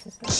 is it?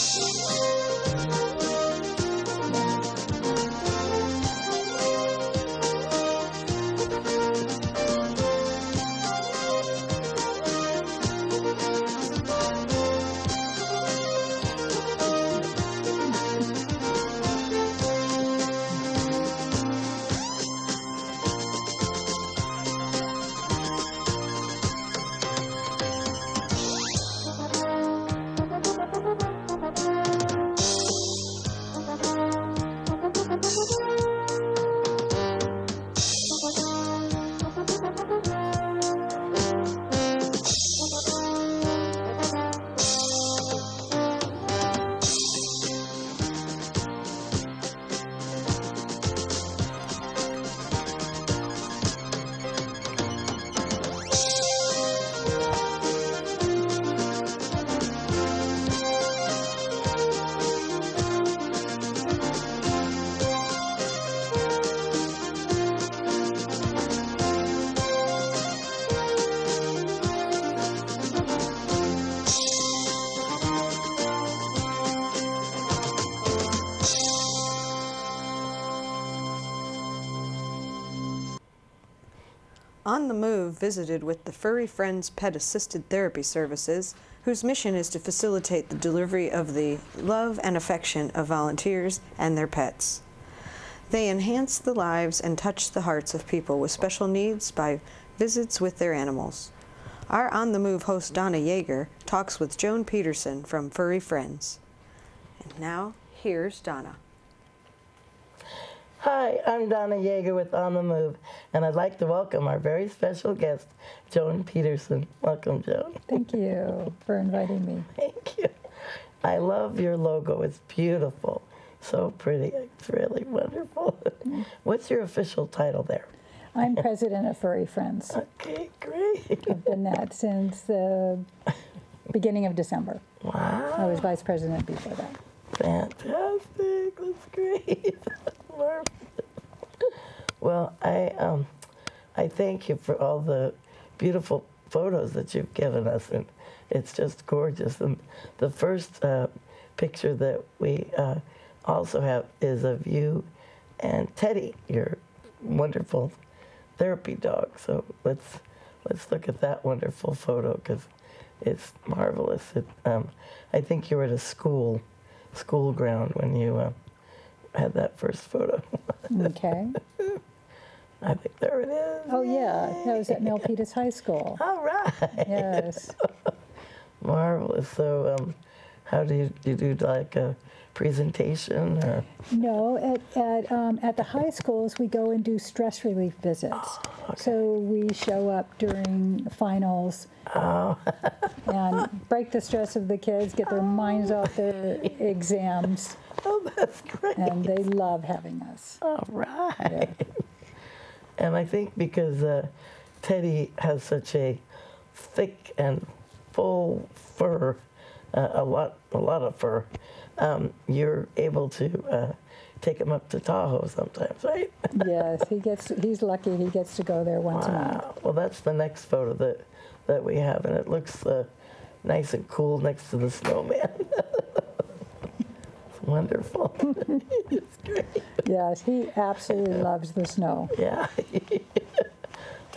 On the Move visited with the Furry Friends Pet Assisted Therapy Services, whose mission is to facilitate the delivery of the love and affection of volunteers and their pets. They enhance the lives and touch the hearts of people with special needs by visits with their animals. Our On the Move host Donna Yeager talks with Joan Peterson from Furry Friends. And now, here's Donna. Hi, I'm Donna Yeager with On the Move, and I'd like to welcome our very special guest, Joan Peterson. Welcome, Joan. Thank you for inviting me. Thank you. I love your logo. It's beautiful. So pretty. It's really wonderful. What's your official title there? I'm president of Furry Friends. Okay, great. I've been that since the beginning of December. Wow. I was vice president before that. Fantastic. That's great. Marvelous. Well, I thank you for all the beautiful photos that you've given us, and it's just gorgeous. And the first picture that we also have is of you and Teddy, your wonderful therapy dog. So let's look at that wonderful photo because it's marvelous. I think you were at a school ground when you had that first photo. Okay. I think there it is. Oh, yeah. That was at Milpitas High School. All right. Yes. Marvelous. So how do you do like a presentation? Or? No, at the high schools, we go and do stress relief visits. Oh, okay. So we show up during finals and break the stress of the kids, get their minds off their exams. Oh, that's great. And they love having us. All right. Yeah. And I think because Teddy has such a thick and full fur, a lot of fur, you're able to take him up to Tahoe sometimes, right? Yes, he's lucky he gets to go there once a month. Well, that's the next photo that we have, and it looks nice and cool next to the snowman. It's wonderful. It's great. Yes, he absolutely loves the snow. Yeah.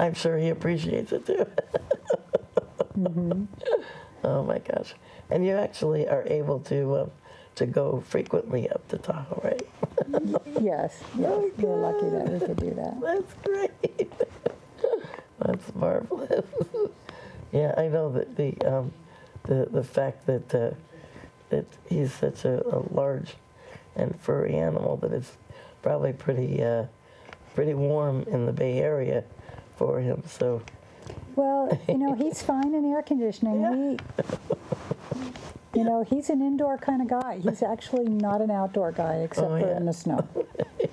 I'm sure he appreciates it too. Mm-hmm. Oh my gosh. And you actually are able to go frequently up to Tahoe, right? Yes, Oh, we're lucky that we could do that. That's great. That's marvelous. Yeah, I know that the fact that he's such a large and furry animal that it's probably pretty warm in the Bay Area for him. So. Well, he's fine in air conditioning. Yeah. He's an indoor kind of guy. He's actually not an outdoor guy except for in the snow. Right.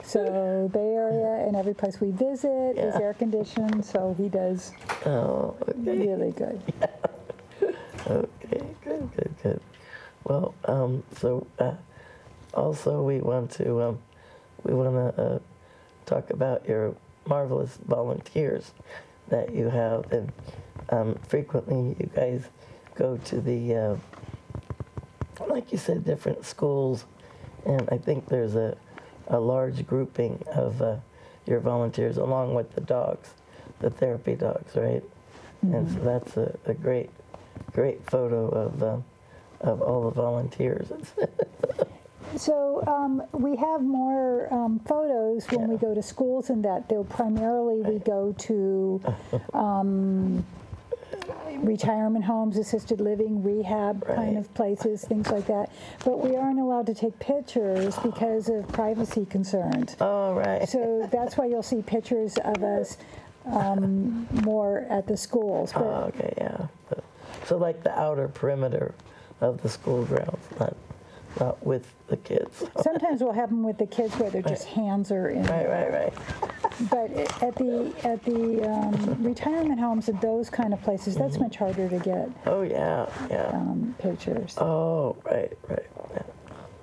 So Bay Area and every place we visit is air conditioned, so he does really good. Yeah. Okay, good. Well, also we want to talk about your marvelous volunteers that you have, and frequently you guys go to the like you said, different schools, and I think there's a large grouping of your volunteers along with the dogs, the therapy dogs, right? And so that's a great photo of all the volunteers. So we have more photos when we go to schools and that. Though primarily we go to retirement homes, assisted living, rehab kind of places, things like that. But we aren't allowed to take pictures because of privacy concerns. Oh, right. So that's why you'll see pictures of us more at the schools. But Okay, yeah. So like the outer perimeter of the school grounds, not with the kids. sometimes we'll have them with the kids where their just hands are in. Right. But at the retirement homes and those kind of places, that's much harder to get Oh, yeah. pictures. Oh, right. Yeah.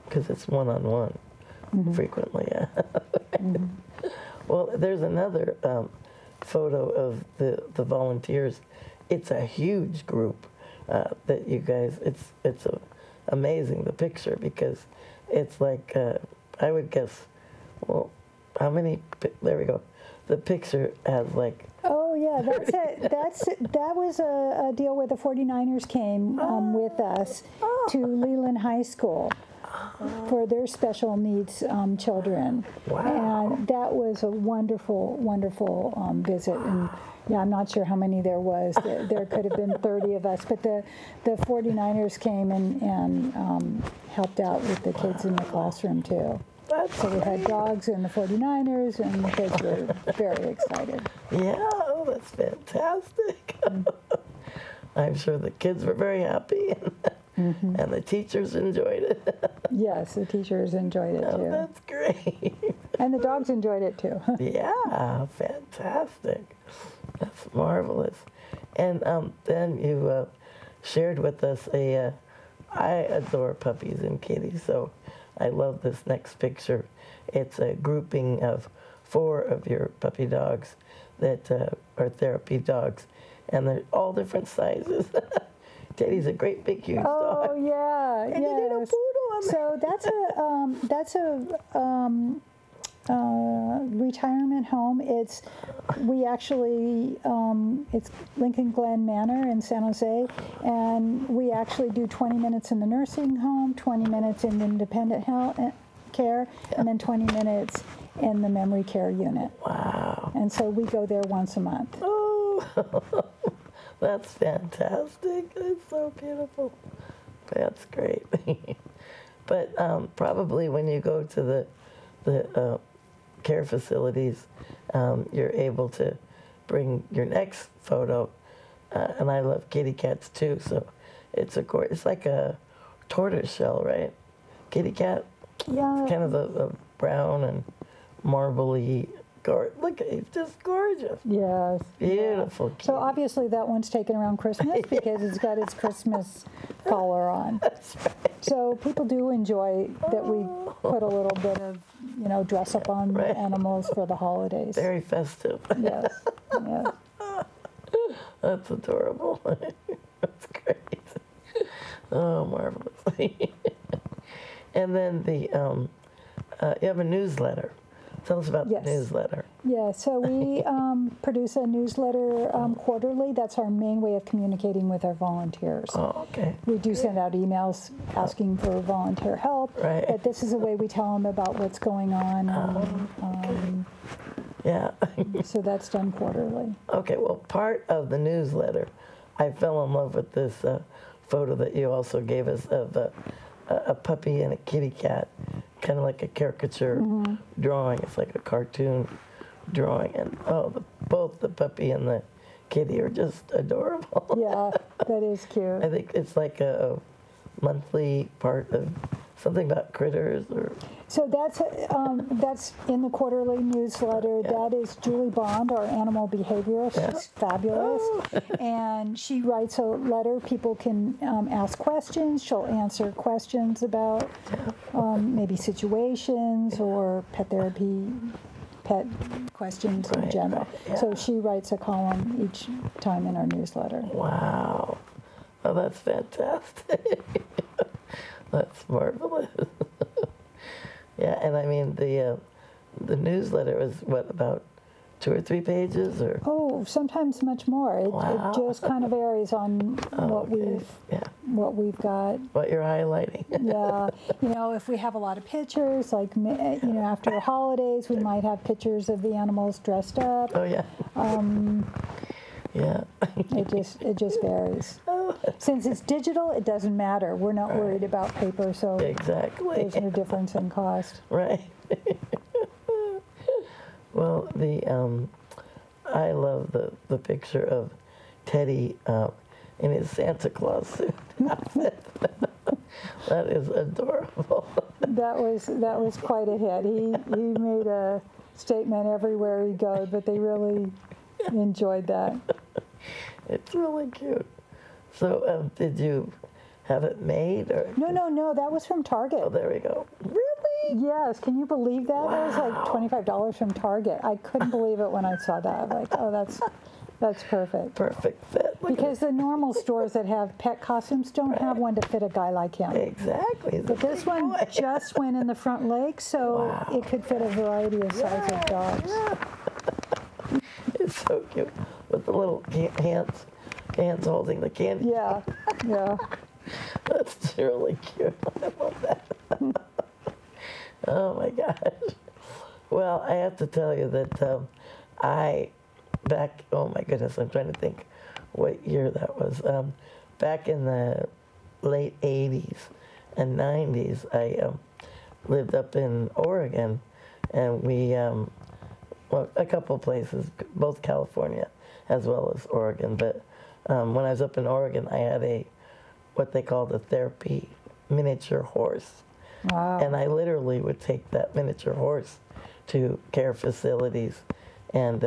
Because it's one-on-one frequently, yeah. Well, there's another photo of the volunteers. It's a huge group that you guys, it's amazing, the picture, because it's like, I would guess, well, how many, there we go. The picture has like, Oh yeah, that was a deal where the 49ers came with us to Leland High School for their special needs children. Wow. And that was a wonderful, wonderful visit. And yeah, I'm not sure how many there was. There could have been 30 of us, but the 49ers came and helped out with the kids in the classroom too. So we had dogs and the 49ers, and the kids were very excited. yeah, oh, that's fantastic. I'm sure the kids were very happy, and the teachers enjoyed it. Yes, the teachers enjoyed it Oh, too. that's great. And the dogs enjoyed it too. Yeah, fantastic. That's marvelous. And then you shared with us I adore puppies and kitties, so I love this next picture. It's a grouping of 4 of your puppy dogs that are therapy dogs, and they're all different sizes. Teddy's a great big huge dog. Oh yeah, And you did a yes. poodle on there. So that's a retirement home. We actually it's Lincoln Glen Manor in San Jose, and we actually do 20 minutes in the nursing home, 20 minutes in independent health care, and then 20 minutes in the memory care unit. Wow. And so we go there once a month. Oh, that's fantastic. It's so beautiful. That's great. But probably when you go to the care facilities, you're able to bring your next photo. And I love kitty cats too, so it's like a tortoise shell, right? Kitty cat. Yeah. Kind of a brown and marbly. Look, it's just gorgeous. Yes. Beautiful. So kitty. obviously that one's taken around Christmas because it's got its Christmas collar on. That's right. So people do enjoy that we put a little bit of, dress up on the animals for the holidays. Very festive. Yes. Yes. That's adorable. That's great. Oh, marvelous. And then you have a newsletter. Tell us about Yes. the newsletter. Yeah, so we produce a newsletter quarterly. That's our main way of communicating with our volunteers. Oh, okay. We do send out emails asking for volunteer help, Right. but this is a way we tell them about what's going on. Yeah. So that's done quarterly. Okay, well, part of the newsletter, I fell in love with this photo that you also gave us of a puppy and a kitty cat, kind of like a caricature drawing. It's like a cartoon drawing, and both the puppy and the kitty are just adorable. Yeah, that is cute. I think it's like a monthly part of something about critters or. So that's in the quarterly newsletter. Yeah. That is Julie Bond, our animal behaviorist. Yeah. She's fabulous. And she writes a letter. People can ask questions. She'll answer questions about maybe situations or pet therapy, pet questions in Right, general. yeah. So she writes a column each time in our newsletter. Wow. Oh, that's fantastic. That's marvelous. Yeah, and I mean, the newsletter was, what, about 2 or 3 pages, or? Oh, sometimes much more. Wow. It just kind of varies on what we've got. What you're highlighting. Yeah, if we have a lot of pictures, like after the holidays, we might have pictures of the animals dressed up. Oh yeah. Yeah. It just varies. Since it's digital, it doesn't matter. We're not worried about paper, so exactly. there's no difference in cost. Right. Well, I love the picture of Teddy in his Santa Claus suit outfit. That is adorable. That was quite a hit. He made a statement everywhere he goes, but they really enjoyed that. It's really cute. So, did you have it made, or? No. That was from Target. Oh, there we go. Really? Yes. Can you believe that? Wow. That was like $25 from Target. I couldn't believe it when I saw that. Like, oh, that's perfect. Perfect fit. Because the normal stores that have pet costumes don't have one to fit a guy like him. Exactly. But this one just went in the front leg, so it could fit a variety of sizes of dogs. Yeah. It's so cute with the little hands holding the candy. Yeah. That's really cute. I love that. Oh my gosh. Well, I have to tell you that oh my goodness, I'm trying to think what year that was. Back in the late 80s and 90s, I lived up in Oregon, and we, a couple places, both California as well as Oregon. But when I was up in Oregon, I had what they called a therapy miniature horse. Wow. And I literally would take that miniature horse to care facilities, and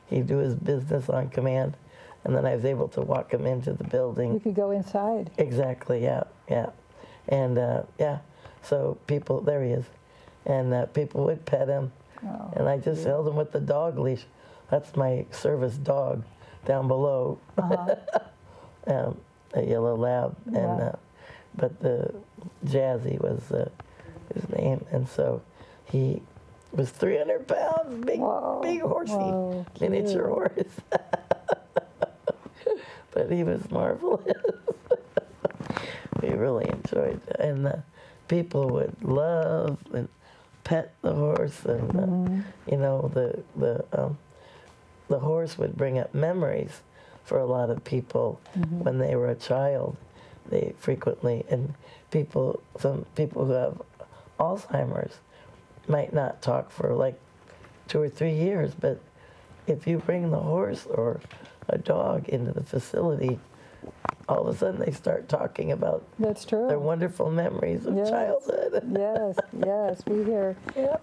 he'd do his business on command, and then I was able to walk him into the building. You could go inside. Exactly, yeah. And so people, there he is, and people would pet him, and I just held him with the dog leash. That's my service dog down below, a yellow lab, and but the Jazzy was his name, and so he was 300 pounds, big horsey, miniature horse. But he was marvelous. We really enjoyed it, and people would love and pet the horse, and the horse would bring up memories for a lot of people when they were a child. They frequently, and some people who have Alzheimer's might not talk for like 2 or 3 years, but if you bring the horse or a dog into the facility, all of a sudden they start talking about their wonderful memories of childhood. Yes, we hear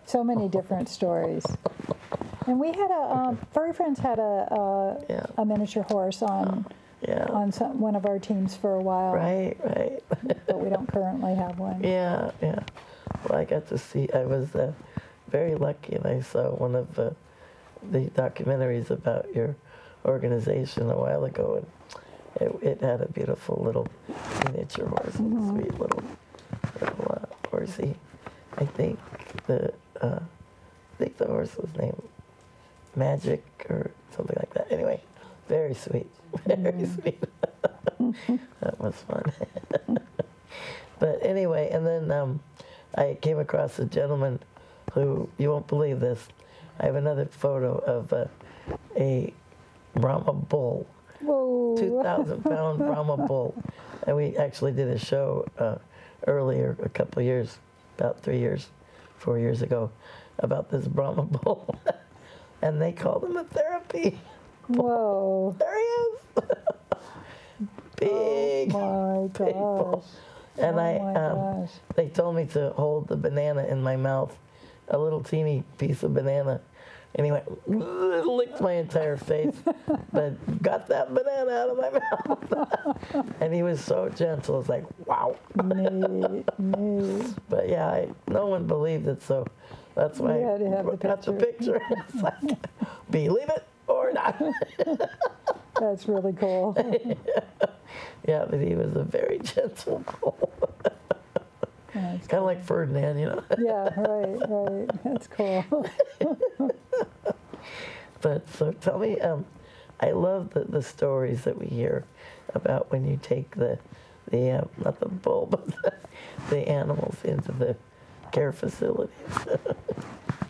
so many different stories. And we had Furry Friends had a miniature horse on one of our teams for a while. Right. But we don't currently have one. Yeah. Well, I got to see, I was very lucky, and I saw one of the documentaries about your organization a while ago, and it had a beautiful little miniature horse, sweet little horsey. I think the horse was named Magic or something like that. Anyway, very sweet, very sweet. That was fun. But anyway, and then I came across a gentleman who, you won't believe this, I have another photo of a Brahma bull. Whoa. 2,000-pound Brahma bull. And we actually did a show earlier, a couple of years, about 4 years ago, about this Brahma bull. And they called him a therapy bull. Whoa. There he is. Big. Oh my gosh. Bull. And they told me to hold the banana in my mouth, a little teeny piece of banana. And he went, licked my entire face, but got that banana out of my mouth. And he was so gentle. It's like, wow. Neat. But yeah, no one believed it, so that's why I got the picture. It's like, believe it or not. That's really cool. Yeah, but he was a very gentle bull. That's Kind of like Ferdinand, you know. Yeah, right. That's cool. But so tell me, I love the stories that we hear about when you take the not the bull, but the animals into the care facilities.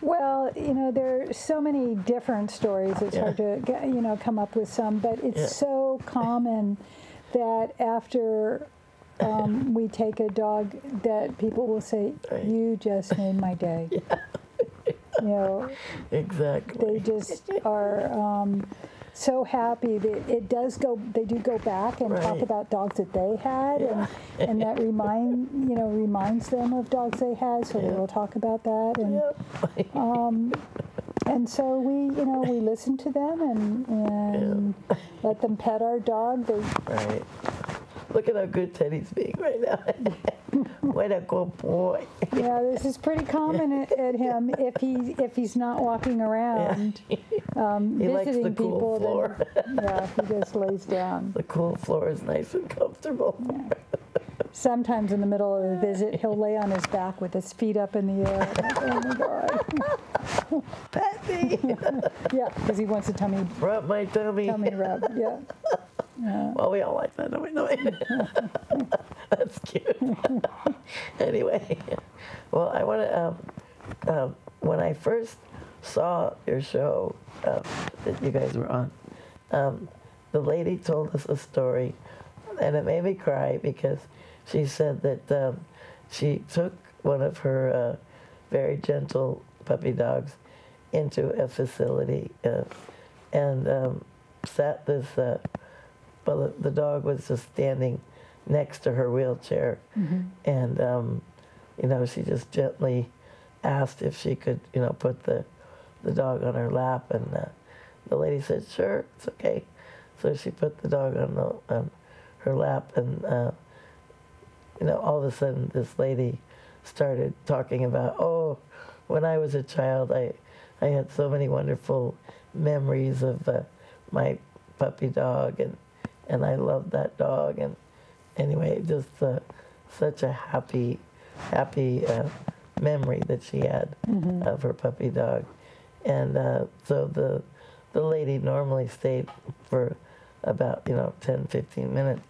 Well, you know, there are so many different stories. It's hard to, you know, come up with some, but it's so common that after we take a dog that people will say, "You just made my day." You know, Exactly. they just are so happy that they do go back and talk about dogs that they had, and that reminds them of dogs they had, so they will talk about that, and so we listen to them and let them pet our dog. Right. Look at how good Teddy's being right now. What a good boy. Yeah, this is pretty common at him if he's not walking around He visiting likes the cool people. floor. Then, he just lays down. The cool floor is nice and comfortable. Yeah. Sometimes in the middle of the visit, he'll lay on his back with his feet up in the air. Oh my God. Pet me. Yeah, because he wants a tummy Rub my tummy. rub. Yeah. Well, we all like that, don't we? No. That's cute. Anyway, well, I want to, when I first saw your show that you guys were on, the lady told us a story, and it made me cry because she said that she took one of her very gentle puppy dogs into a facility and sat this, well, the dog was just standing next to her wheelchair, and she just gently asked if she could, put the dog on her lap, and the lady said, "Sure, it's okay." So she put the dog on her lap, and all of a sudden this lady started talking about, "Oh, when I was a child, I had so many wonderful memories of my puppy dog, and I loved that dog." And anyway, just such a happy memory that she had of her puppy dog. And so the lady normally stayed for about 10-15 minutes,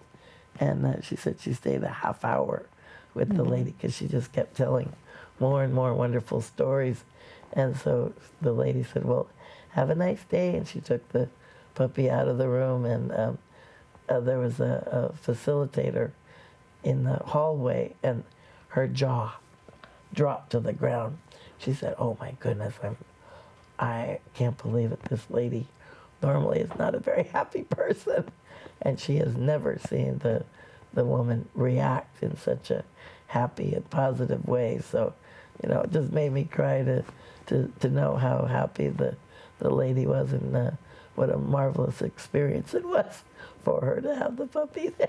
and she said she stayed a half hour with the lady because she just kept telling more and more wonderful stories. And so the lady said, "Well, have a nice day," and she took the puppy out of the room, and there was a facilitator in the hallway, and her jaw dropped to the ground. She said, "Oh my goodness, I can't believe it. This lady normally is not a very happy person," and she has never seen the woman react in such a happy and positive way. So, it just made me cry to know how happy the lady was, and what a marvelous experience it was for her to have the puppy there.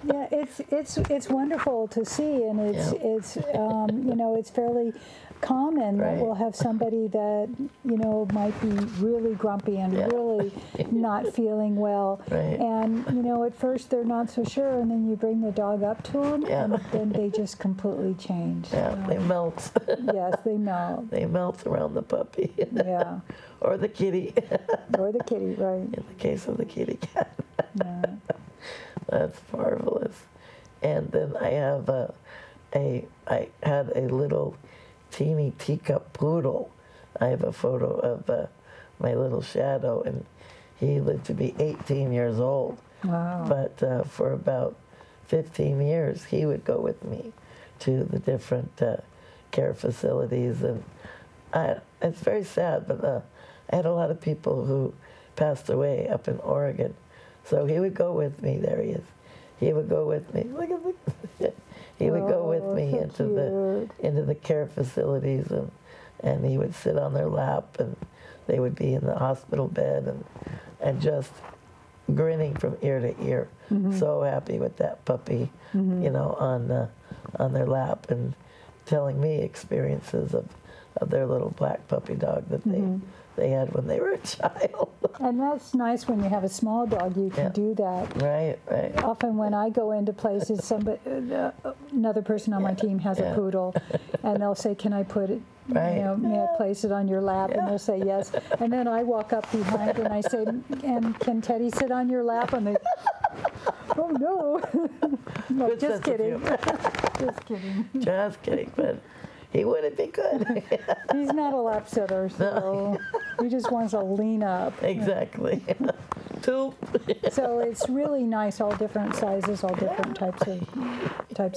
Yeah, it's wonderful to see, and it's it's fairly common that we'll have somebody that might be really grumpy and really not feeling well, and at first they're not so sure, and then you bring the dog up to them, and then they just completely change. They melt. Yes, they melt. They melt around the puppy. Yeah. Or the kitty. Or the kitty, right. In the case of the kitty cat. Yeah. That's marvelous. And then I have I had a little teeny teacup poodle. I have a photo of my little Shadow, and he lived to be 18 years old. Wow. But for about 15 years, he would go with me to the different care facilities, and it's very sad, but I had a lot of people who passed away up in Oregon. So he would go with me. There he is. He would go with me. Look at the. He would go with me into the care facilities, and he would sit on their lap, and they would be in the hospital bed, and just grinning from ear to ear, so happy with that puppy, on their lap, and telling me experiences of their little black puppy dog that they had when they were a child. And that's nice when you have a small dog, you can do that. Right, right. Often when I go into places, another person on my team has a poodle, and they'll say, "Can I put it? Right. You know, may I place it on your lap?" And they'll say yes. And then I walk up behind and I say, "And can Teddy sit on your lap?" And they, "Oh no, no, Good just sense of kidding, humor. just kidding." Just kidding, but he wouldn't be good. He's not a lap sitter, so he just wants to lean up. Exactly. Toop. So it's really nice, all different sizes, all different types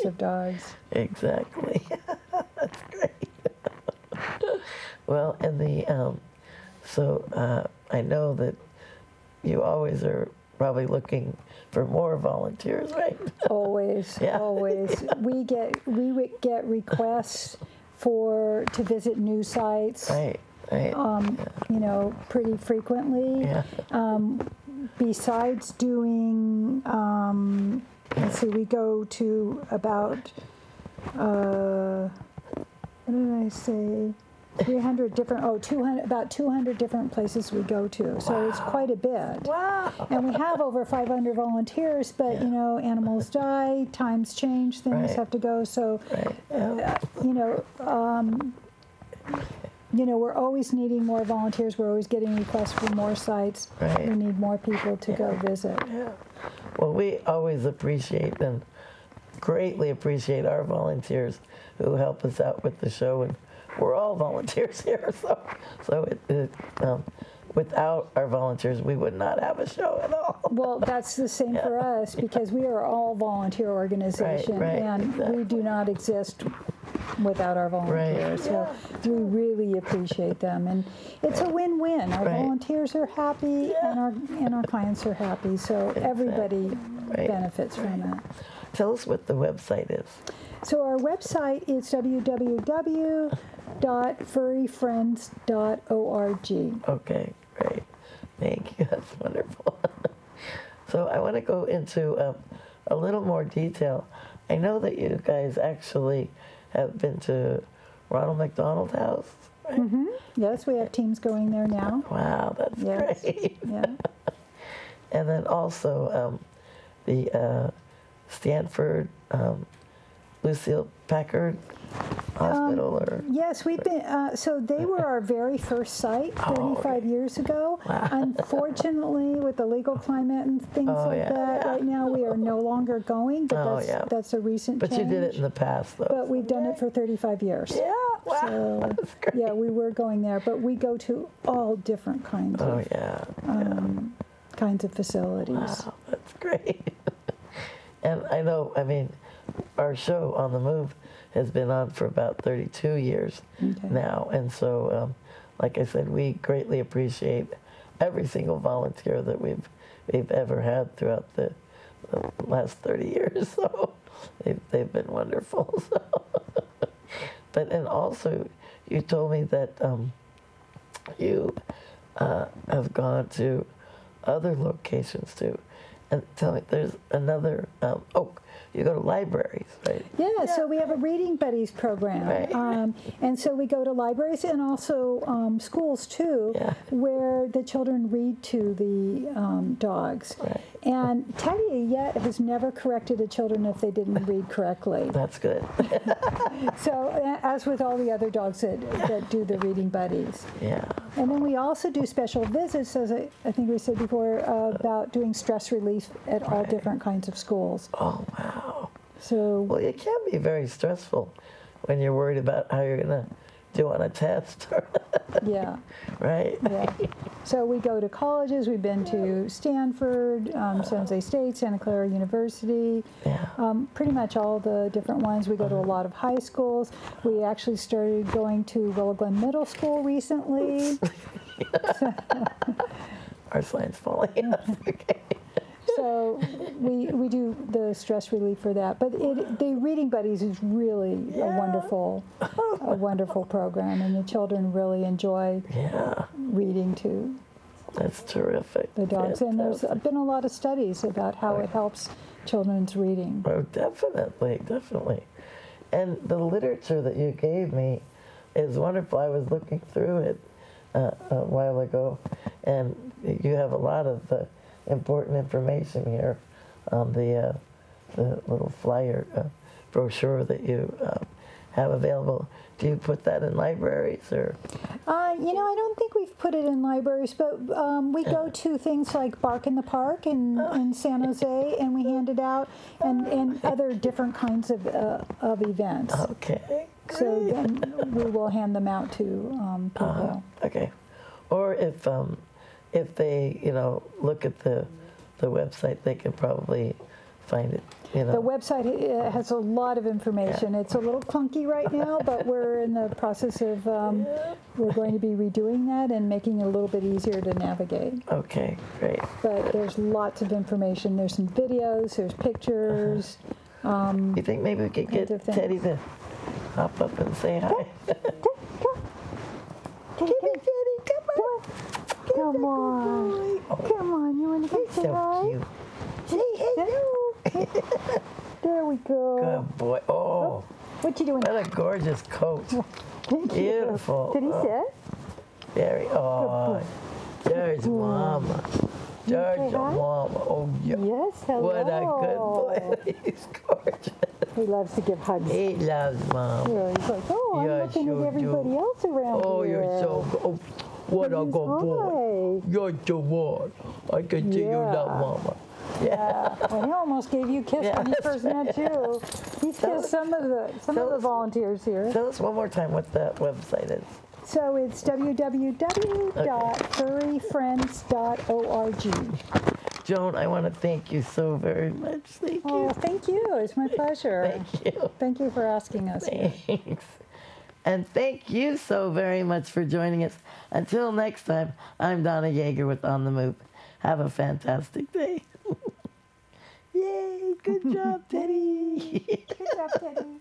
of dogs. Exactly. That's great. Well, and I know that you always are probably looking for more volunteers, right? Always, Yeah. always. We would get requests to visit new sites. Right, right. You know, pretty frequently. Yeah. Besides doing, let's see, we go to about, what did I say? 300 different, 200, about 200 different places we go to. So it's quite a bit. Wow. And we have over 500 volunteers, but, you know, animals die, times change, things Right. have to go. So, Right. Yeah. we're always needing more volunteers. We're always getting requests for more sites. Right. We need more people to go visit. Yeah. Well, we always appreciate and greatly appreciate our volunteers who help us out with the show, and we're all volunteers here. So without our volunteers, we would not have a show at all. Well, that's the same for us because we are all volunteer organization, Right, and exactly. we do not exist without our volunteers. Right. So we really appreciate them, and it's a win-win. Our Right. volunteers are happy, and our clients are happy. So everybody Right. benefits from it. Tell us what the website is. So our website is www.furryfriends.org. Okay, great. Thank you. That's wonderful. So I want to go into a little more detail. I know that you guys actually have been to Ronald McDonald House, right? Mm-hmm. Yes, we have teams going there now. Wow, that's Yes. great. Yeah. And then also the Stanford Lucille Packard Hospital, or Yes, we've been, so they were our very first site 35 years ago. Wow. Unfortunately, with the legal climate and things like yeah, that, right now we are no longer going, but that's a recent but change. you did it in the past, though. But we've done it for 35 years. Yeah, wow, So, that's great. yeah, we were going there, but we go to all different kinds Oh, of yeah. kinds of facilities. Wow, that's great. And I know, I mean, our show On the Move has been on for about 32 years now. And so, like I said, we greatly appreciate every single volunteer that we've ever had throughout the last 30 years. So they've been wonderful. So. But, and also, you told me that you have gone to other locations too. And tell me, there's another, you go to libraries, right? Yeah, so we have a Reading Buddies program. Right. And so we go to libraries and also schools too, where the children read to the dogs. Right. And Teddy yet has never corrected the children if they didn't read correctly. That's good. So as with all the other dogs that do the Reading Buddies. Yeah. And then we also do special visits, as I think we said before, about doing stress relief at all different kinds of schools. Oh, wow. So, Well, it can be very stressful when you're worried about how you're going to do on a test. yeah. Right? Yeah. So we go to colleges. We've been to Stanford, San Jose State, Santa Clara University, pretty much all the different ones. We go to a lot of high schools. We actually started going to Willow Glen Middle School recently. Our slide's falling off. Okay. So we do the stress relief for that. But the Reading Buddies is really a wonderful program, and the children really enjoy reading to That's terrific. the dogs. And there's Fantastic. been a lot of studies about how it helps children's reading. Oh, definitely, definitely. And the literature that you gave me is wonderful. I was looking through it, a while ago, and you have a lot of important information here on the little flyer brochure that you have available. Do you put that in libraries or? You know, I don't think we've put it in libraries, but we go to things like Bark in the Park in San Jose, and we hand it out, and other different kinds of events. Okay. So then we will hand them out to people. Okay. Or if they, you know, look at the website, they can probably find it. You know. The website has a lot of information. It's a little clunky right now, but we're in the process of, we're going to be redoing that and making it a little bit easier to navigate. Okay, great. But there's lots of information. There's some videos, there's pictures. You think maybe we could get Teddy to hop up and say hi? Teddy, come on. Come on, you want to He's say so hi? cute. Say hello. There we go. Good boy. Oh, What you doing? what a gorgeous coat. Thank you. Beautiful. Did he sit? Very. Oh, there's Mama. There's say hi? Mama. Oh, yeah. Yes, hello. What a good boy. He's gorgeous. He loves to give hugs. He loves Mom. Yeah, he's like, oh, I'm Yes, looking you at everybody do. else around Oh, here. you're so good. Oh, what a good boy. You're the one. I can see you love Mama. Yeah. Well, he almost gave you a kiss when he first met you. He's kissed some of the volunteers here. Tell us one more time what that website is. So it's www.furryfriends.org. Joan, I want to thank you so very much. Thank Oh, you. thank you. It's my pleasure. Thank you. Thank you for asking us. Thanks. And thank you so very much for joining us. Until next time, I'm Donna Yeager with On the Move. Have a fantastic day. Yay, good job, Teddy. Good job, Teddy.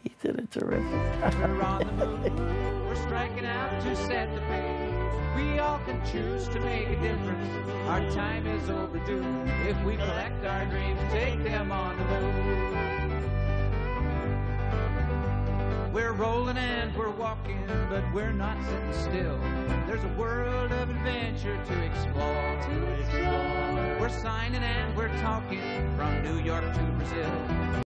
He did a terrific job. We're on the move, we're striking out to set the pace. We all can choose to make a difference. Our time is overdue. If we collect our dreams, take them on the move. We're rolling and we're walking, but we're not sitting still. There's a world of adventure to explore. We're signing and we're talking from New York to Brazil.